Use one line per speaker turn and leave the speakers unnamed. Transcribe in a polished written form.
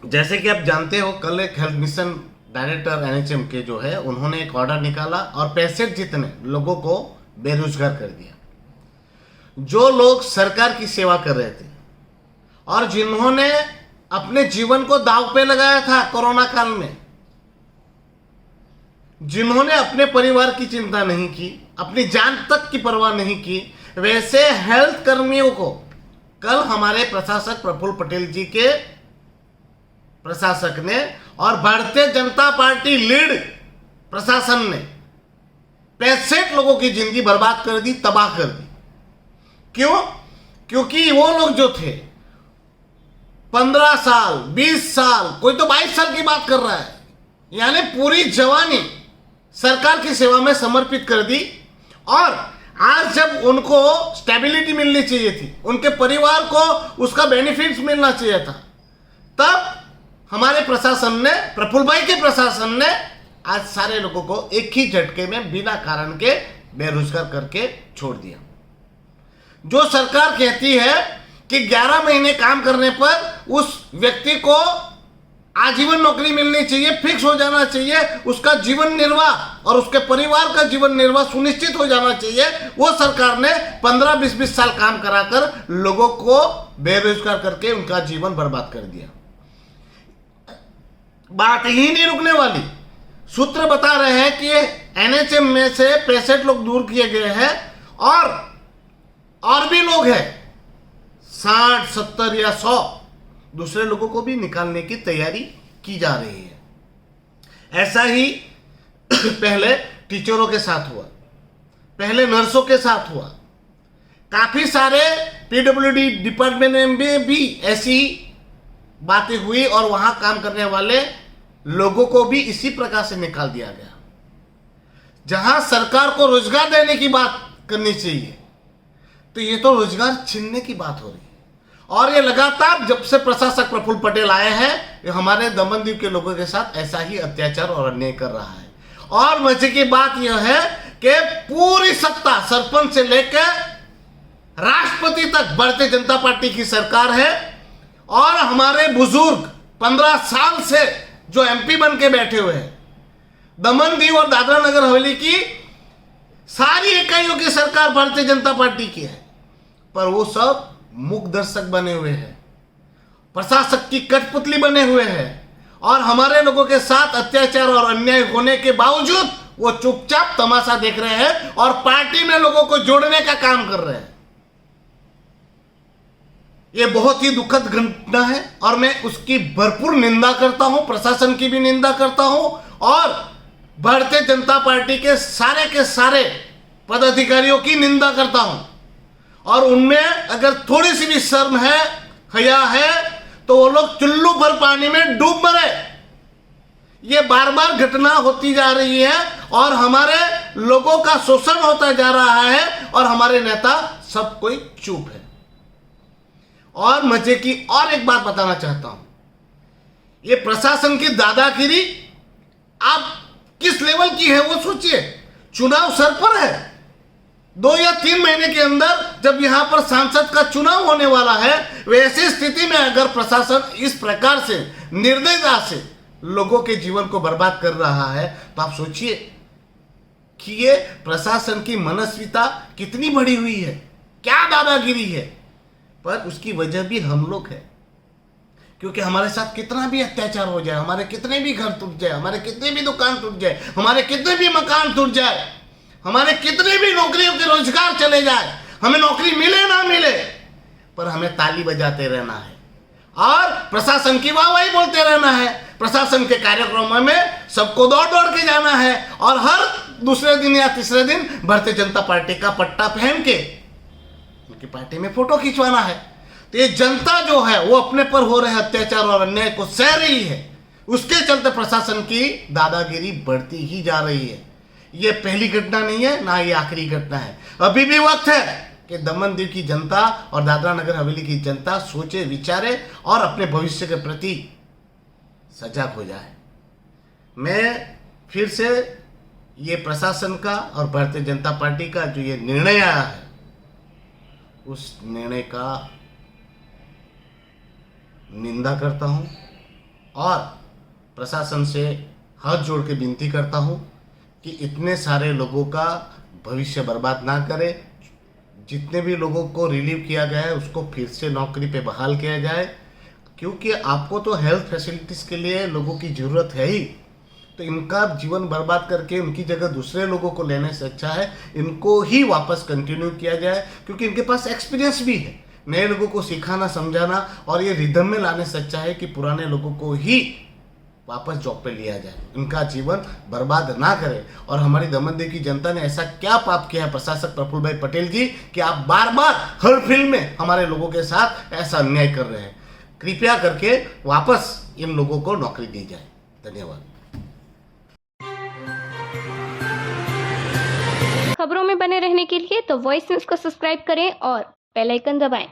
जैसे कि आप जानते हो, कल एक हेल्थ मिशन डायरेक्टर एनएचएम के जो है, उन्होंने एक ऑर्डर निकाला और 65 जितने लोगों को बेरोजगार कर दिया। जो लोग सरकार की सेवा कर रहे थे और जिन्होंने अपने जीवन को दांव पे लगाया था कोरोना काल में, जिन्होंने अपने परिवार की चिंता नहीं की, अपनी जान तक की परवाह नहीं की, वैसे हेल्थ कर्मियों को कल हमारे प्रशासक प्रफुल्ल पटेल जी के प्रशासक ने और भारतीय जनता पार्टी लीड प्रशासन ने 65 लोगों की जिंदगी बर्बाद कर दी, तबाह कर दी। क्यों? क्योंकि वो लोग जो थे 15 साल, 20 साल, कोई तो 22 साल की बात कर रहा है, यानी पूरी जवानी सरकार की सेवा में समर्पित कर दी। और आज जब उनको स्टेबिलिटी मिलनी चाहिए थी, उनके परिवार को उसका बेनिफिट्स मिलना चाहिए था, तब हमारे प्रशासन ने, प्रफुल्ल भाई के प्रशासन ने आज सारे लोगों को एक ही झटके में बिना कारण के बेरोजगार करके छोड़ दिया। जो सरकार कहती है कि 11 महीने काम करने पर उस व्यक्ति को आजीवन नौकरी मिलनी चाहिए, फिक्स हो जाना चाहिए, उसका जीवन निर्वाह और उसके परिवार का जीवन निर्वाह सुनिश्चित हो जाना चाहिए, वो सरकार ने 15-20 साल काम कराकर लोगों को बेरोजगार करके उनका जीवन बर्बाद कर दिया। बात ही नहीं रुकने वाली। सूत्र बता रहे हैं कि एनएचएम में से 65 लोग दूर किए गए हैं और भी लोग हैं 60, 70 या 100 दूसरे लोगों को भी निकालने की तैयारी की जा रही है। ऐसा ही पहले टीचरों के साथ हुआ, पहले नर्सों के साथ हुआ, काफी सारे पीडब्ल्यूडी डिपार्टमेंट में भी ऐसी बातें हुई और वहां काम करने वाले लोगों को भी इसी प्रकार से निकाल दिया गया। जहां सरकार को रोजगार देने की बात करनी चाहिए, तो ये तो रोजगार छीनने की बात हो रही है। और ये लगातार जब से प्रशासक प्रफुल्ल पटेल आए हैं, ये हमारे दमनदीप के लोगों के साथ ऐसा ही अत्याचार और अन्याय कर रहा है। और मजे की बात यह है कि पूरी सत्ता सरपंच से लेकर राष्ट्रपति तक भारतीय जनता पार्टी की सरकार है। और हमारे बुजुर्ग 15 साल से जो एमपी बन के बैठे हुए हैं, दमन-दीव और दादरा नगर हवेली की सारी इकाइयों की सरकार भारतीय जनता पार्टी की है, पर वो सब मूक दर्शक बने हुए हैं, प्रशासक की कठपुतली बने हुए हैं। और हमारे लोगों के साथ अत्याचार और अन्याय होने के बावजूद वो चुपचाप तमाशा देख रहे हैं और पार्टी में लोगों को जोड़ने का काम कर रहे हैं। ये बहुत ही दुखद घटना है और मैं उसकी भरपूर निंदा करता हूं, प्रशासन की भी निंदा करता हूं और भारतीय जनता पार्टी के सारे पदाधिकारियों की निंदा करता हूं। और उनमें अगर थोड़ी सी भी शर्म है, हया है, तो वो लोग चुल्लू भर पानी में डूब मरे। ये बार बार घटना होती जा रही है और हमारे लोगों का शोषण होता जा रहा है और हमारे नेता सब कोई चुप है। और मजे की और एक बात बताना चाहता हूं, ये प्रशासन की दादागिरी आप किस लेवल की है वो सोचिए। चुनाव सर पर है, 2 या 3 महीने के अंदर जब यहां पर सांसद का चुनाव होने वाला है, वैसी स्थिति में अगर प्रशासन इस प्रकार से निर्दयता से लोगों के जीवन को बर्बाद कर रहा है, तो आप सोचिए कि ये प्रशासन की मनस्विता कितनी बढ़ी हुई है, क्या दादागिरी है। पर उसकी वजह भी हम लोग हैं, क्योंकि हमारे साथ कितना भी अत्याचार हो जाए, हमारे कितने भी घर टूट जाए, हमारे कितने भी दुकान टूट जाए, हमारे कितने भी मकान टूट जाए, हमारे कितने भी नौकरियों के रोजगार चले जाए, हमें नौकरी मिले ना मिले, पर हमें ताली बजाते रहना है और प्रशासन की वाहवाही बोलते रहना है। प्रशासन के कार्यक्रमों में सबको दौड़ दौड़ के जाना है और हर दूसरे दिन या तीसरे दिन भारतीय जनता पार्टी का पट्टा पहन के उनकी पार्टी में फोटो खिंचवाना है। तो ये जनता जो है वो अपने पर हो रहे अत्याचार और अन्याय को सह रही है, उसके चलते प्रशासन की दादागिरी बढ़ती ही जा रही है। ये पहली घटना नहीं है, ना ये आखिरी घटना है। अभी भी वक्त है कि दमन-दीव की जनता और दादरा नगर हवेली की जनता सोचे विचारे और अपने भविष्य के प्रति सजग हो जाए। मैं फिर से ये प्रशासन का और भारतीय जनता पार्टी का जो ये निर्णय आया है, उस निर्णय का निंदा करता हूं और प्रशासन से हाथ जोड़ के विनती करता हूँ कि इतने सारे लोगों का भविष्य बर्बाद ना करे। जितने भी लोगों को रिलीव किया गया है उसको फिर से नौकरी पे बहाल किया जाए, क्योंकि आपको तो हेल्थ फैसिलिटीज़ के लिए लोगों की ज़रूरत है ही। तो इनका जीवन बर्बाद करके उनकी जगह दूसरे लोगों को लेने से अच्छा है इनको ही वापस कंटिन्यू किया जाए, क्योंकि इनके पास एक्सपीरियंस भी है। नए लोगों को सिखाना, समझाना और ये रिदम में लाने से अच्छा है कि पुराने लोगों को ही वापस जॉब पे लिया जाए, उनका जीवन बर्बाद ना करे। और हमारी दमनदीव की जनता ने ऐसा क्या पाप किया है प्रशासक प्रफुल्ल भाई पटेल जी कि आप बार बार हर फिल्म में हमारे लोगों के साथ ऐसा अन्याय कर रहे हैं। कृपया करके वापस इन लोगों को नौकरी दी जाए। धन्यवाद।
खबरों में बने रहने के लिए तो वॉइस न्यूज को सब्सक्राइब करें और बेल आइकन दबाएं।